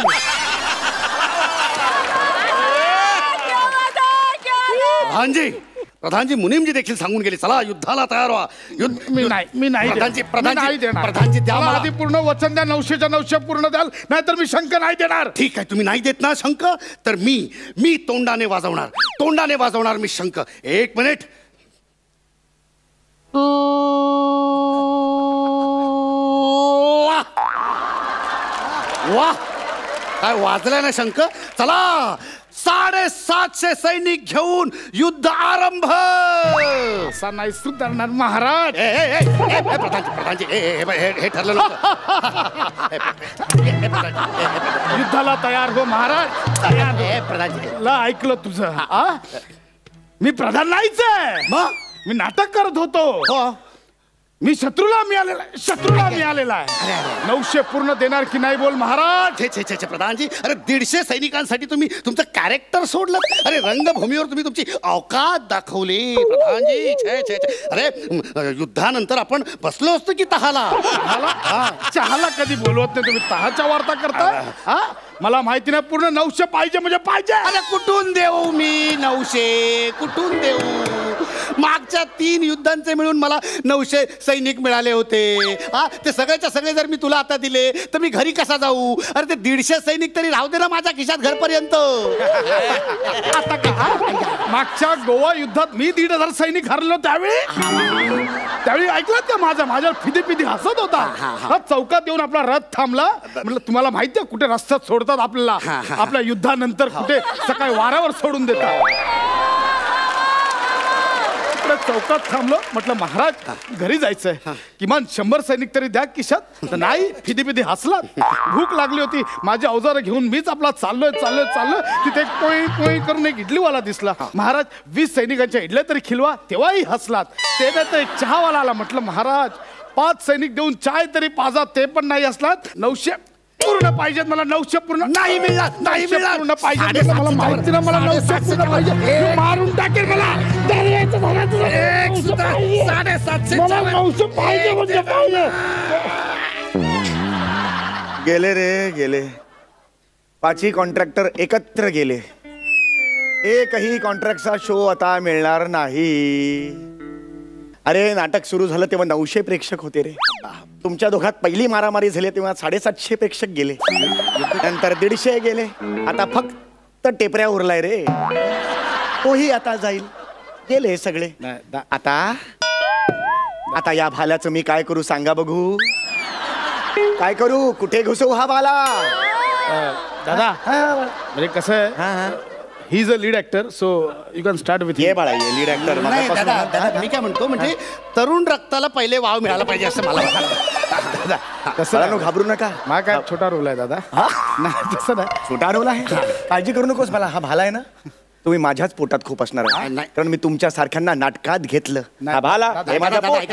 प्रधानजी, प्रधानजी मुनीमजी देखील सांगून गेले, चला युद्धाला तयार व्हा. मी नाही प्रधानजी देणार. प्रधानजी द्या मला मला. आधी पूर्ण वचन द्या, 900च्या 900 पूर्ण द्याल, नाहीतर मी शंख नाही देणार. ठीक आहे, तुम्ही नाही देत ना शंख, तर मी तोंडाने वाजवणार मी शंख. 1 मिनिट. वाह, काय वाजलाय ना शंख. चला 750 सैनिक घेऊन युद्ध आरंभ. असा नाही सुधारणार महाराज. प्रधानजी हे ठरलं नव्हतं. युद्धाला तयार हो महाराज, तयार हो. प्रधानजी ला ऐकलं तुझं. मी प्रधान नाहीच आहे, मग मी नाटक करत होतो. मी शत्रूला मिळालेला आहे. 900 पूर्ण देणार की नाही बोल महाराज. छे प्रधानजी, अरे 150 सैनिकांसाठी तुम्ही तुमचं कॅरेक्टर सोडलं. अरे रंगभूमीवर तुम्ही तुमची अवकात दाखवली प्रधानजी. छे. अरे युद्धानंतर आपण बसलो असतो की तहाला. चहाला कधी बोलवत नाही तुम्ही, तहाच्या वार्ता करता. मला माहिती नाही, पूर्ण 900 पाहिजे म्हणजे पाहिजे. अरे कुठून देऊ मी 900, कुठून देऊ? मागच्या 3 युद्धांचे मिळून मला 900 सैनिक मिळाले होते. ते सगळेच्या सगळे जर मी तुला आता दिले तर मी घरी कसा जाऊ? अरे ते 150 सैनिक तरी राहू दे ना माझ्या खिशात घरपर्यंत. आता का मागच्या गोवा युद्धात मी 1,500 सैनिक हरलो त्यावेळी ऐकलं का माझ्यावर फिदी हसत होता. चौकात येऊन आपला रथ थांबला. म्हटलं तुम्हाला माहिती आहे कुठे रस्त्यात सोडतात आपल्याला, आपल्या युद्धानंतर कुठे सकाळी वाऱ्यावर सोडून देतात. चौकात थांबलो, म्हटलं महाराज घरी जायचंय, किमान 100 सैनिक तरी द्या खिशात. नाही, फिदी हसला. भूक लागली होती, माझी अवजारं घेऊन मीच आपला चाललोय. तिथे कोई करून एक इडलीवाला दिसला. महाराज 20 सैनिकांच्या इडल्या तरी खिलवा. तेव्हाही हसलात. ते तर एक चहावाला आला. म्हटलं महाराज 5 सैनिक देऊन चाय तरी पाजा, ते पण नाही हसलात. 900 पूर्ण पाहिजेत मला. 900 पूर्ण नाही मिळणार पूर्ण पाहिजे. मला माहिती ना, मला 900 पूर्ण पाहिजे. मारून टाकेल मला. 900 पाहिजे म्हणजे पाहिजे. गेले 5ही कॉन्ट्रॅक्टर एकत्र गेले. एकही कॉन्ट्रॅक्टचा शो आता मिळणार नाही. अरे नाटक सुरू झालं तेव्हा 900 प्रेक्षक होते रे. तुमच्या दोघात पहिली मारामारी झाली तेव्हा 750 प्रेक्षक गेले. नंतर 150 गेले. आता फक्त टेपऱ्या उरलाय रे. तोही आता जाईल. गेले सगळे. आता या भाल्याचं मी काय करू सांगा बघू. काय करू, कुठे घुसवू हा भाला? दादा म्हणजे कसं आहे, he is a lead actor, so you can start with. ये बाळा, ये लीड ऍक्टर. दादा मी काय म्हणतो, म्हणजे तरुण रक्ताला पहिले वाव मिळाला पाहिजे असं मला वाटतं. तसं घाबरू नका. मला काय छोटा रोल आहे दादा. नाही तसं नाही, छोटा रोल आहे. काळजी करू नकोस. मला हा भाला आहे ना, तुम्ही माझ्याच पोटात खूप असणार आहे. कारण मी तुमच्या सारख्यांना नाटकात घेतलं. हा भाला हे माझा पोट.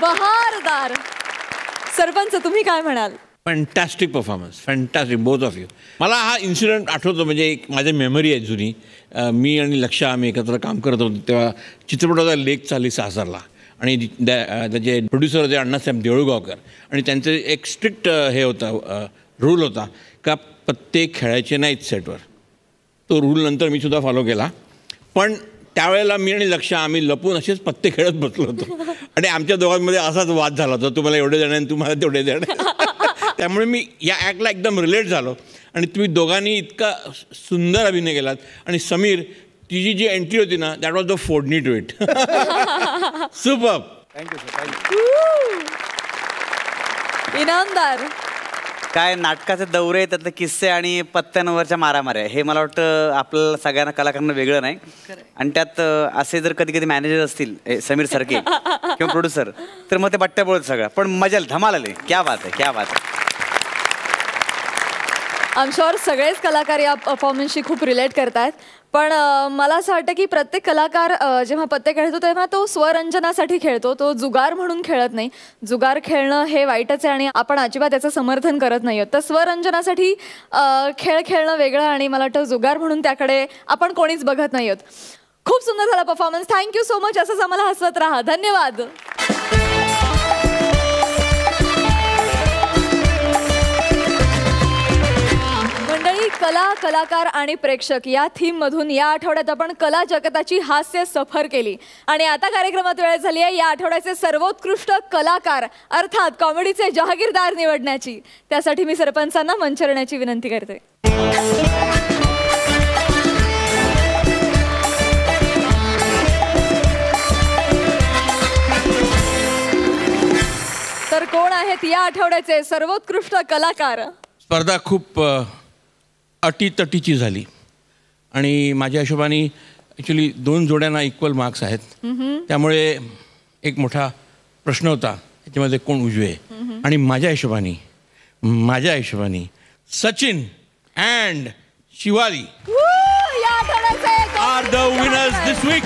बहारदार. सरपंच तुम्ही काय म्हणाल? Fantastic performance, fantastic both of you. मला हा इन्सिडेंट आठवतो, म्हणजे एक माझी मेमरी आहे जुनी. मी आणि लक्षा आम्ही एकत्र काम करत होतो तेव्हा चित्रपटाचा लेख चालली सासरला. आणि त्याचे प्रोड्युसर होते अण्णासाहेब देऊळगावकर. आणि त्यांचं एक स्ट्रिक्ट हे होता, रूल होता का पत्ते खेळायचे नाहीत सेटवर. तो रूल नंतर मी सुद्धा फॉलो केला. पण त्यावेळेला मी आणि लक्ष आम्ही लपून असेच पत्ते खेळत बसलो होतो. आणि आमच्या दोघांमध्ये असाच वाद झाला होता, तुम्हाला एवढे देणे आणि तुम्हाला तेवढे देणे. त्यामुळे मी या ॲक्टला एकदम रिलेट झालो. आणि तुम्ही दोघांनी इतका सुंदर अभिनय केलात. आणि समीर, तिची जी एंट्री होती ना, दॅट वॉज द फोडणी to it. Super. Thank you sir, thank you. Inamdar. काय नाटकाचे दौरे, त्यातले किस्से आणि पत्त्यांवरच्या मारामाऱ्या, हे मला वाटतं आपल्याला सगळ्यांना कलाकारांना वेगळं नाही. आणि त्यात असे जर कधी कधी मॅनेजर असतील समीर सारखे किंवा प्रोड्युसर, तर मग ते बट्ट्या बोलत सगळं. पण मजा धमाल आली. क्या बात आहे, क्या बात आहे. आय एम शुअर सगळेच कलाकार या परफॉर्मन्सशी खूप रिलेट करतायत. पण मला असं वाटतं की प्रत्येक कलाकार जेव्हा पत्ते खेळतो तेव्हा तो स्वरंजनासाठी खेळतो. तो जुगार म्हणून खेळत नाही. जुगार खेळणं हे वाईटच आहे आणि आपण अजिबात त्याचं समर्थन करत नाही आहोत. तर स्वरंजनासाठी खेळ खेळणं वेगळं आणि मला वाटतं जुगार म्हणून त्याकडे आपण कोणीच बघत नाही आहोत. खूप सुंदर झाला परफॉर्मन्स. Thank you so much. असंच आम्हाला हसवत राहा. धन्यवाद. मंडळी, कला, कलाकार आणि प्रेक्षक या थीम मधून या आठवड्यात आपण कला जगताची हास्य सफर केली आणि आता कार्यक्रमात वेळ झाली आहे या आठवड्याचे सर्वोत्कृष्ट कलाकार अर्थात कॉमेडीचे जहागीरदार निवडण्याची. त्यासाठी मी सरपंचांना मंचरण्याची विनंती करते. तर कोण आहेत या आठवड्याचे सर्वोत्कृष्ट कलाकार? स्पर्धा खूप अटीतटीची झाली आणि माझ्या हिशोबाने ॲक्च्युली 2 जोड्यांना इक्वल मार्क्स आहेत. त्यामुळे एक मोठा प्रश्न होता त्याच्यामध्ये कोण उजवे. आणि माझ्या हिशोबाने सचिन अँड शिवाली या आठवड्याचे are the winners this weak.